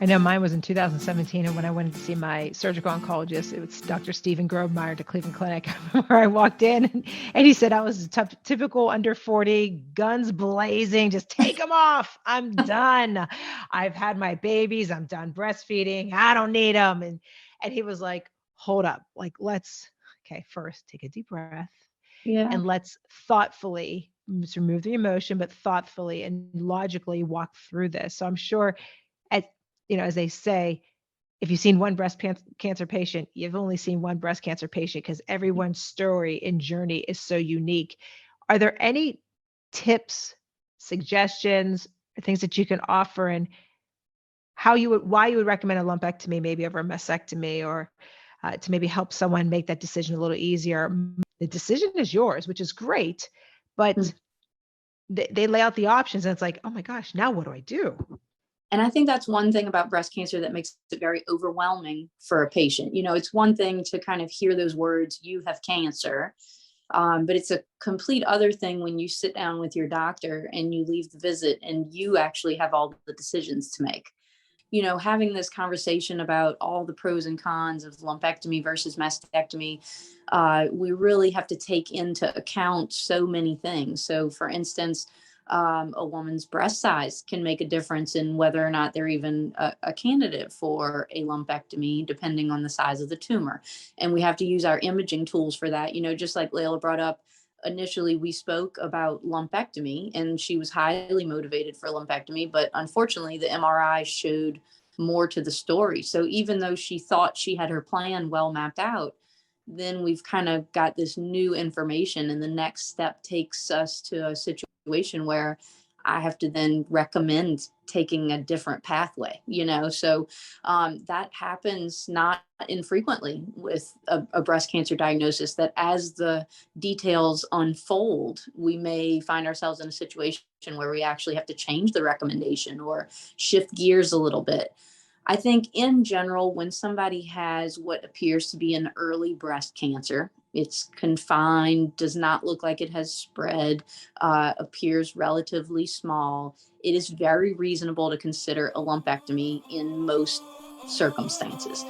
I know mine was in 2017, and when I went to see my surgical oncologist, it was Dr. Stephen Grobmeyer to Cleveland Clinic, where I walked in, and he said I was a typical under 40, guns blazing, just take them off. I'm done. I've had my babies. I'm done breastfeeding. I don't need them. And he was like, hold up, like okay, first take a deep breath, Yeah. and let's thoughtfully remove the emotion, but thoughtfully and logically walk through this. So I'm sure, as as they say, if you've seen one cancer patient, you've only seen one breast cancer patient, because everyone's story and journey is so unique. Are there any tips, suggestions, or things that you can offer, and why you would recommend a lumpectomy maybe over a mastectomy, or to maybe help someone make that decision a little easier? The decision is yours, which is great, but they lay out the options, and it's like, oh my gosh, now what do I do? And I think that's one thing about breast cancer that makes it very overwhelming for a patient. It's one thing to kind of hear those words, you have cancer. But it's a complete other thing when you sit down with your doctor and you leave the visit and you actually have all the decisions to make. Having this conversation about all the pros and cons of lumpectomy versus mastectomy, we really have to take into account so many things. So, for instance, a woman's breast size can make a difference in whether or not they're even a candidate for a lumpectomy, depending on the size of the tumor. And we have to use our imaging tools for that. Just like Laila brought up, initially we spoke about lumpectomy and she was highly motivated for lumpectomy, but unfortunately the MRI showed more to the story. So even though she thought she had her plan well mapped out, then we've kind of got this new information, and the next step takes us to a situation where I have to then recommend taking a different pathway, So that happens not infrequently with a breast cancer diagnosis, that as the details unfold, we may find ourselves in a situation where we actually have to change the recommendation or shift gears a little bit. I think in general, when somebody has what appears to be an early breast cancer, it's confined, does not look like it has spread, appears relatively small, it is very reasonable to consider a lumpectomy in most circumstances.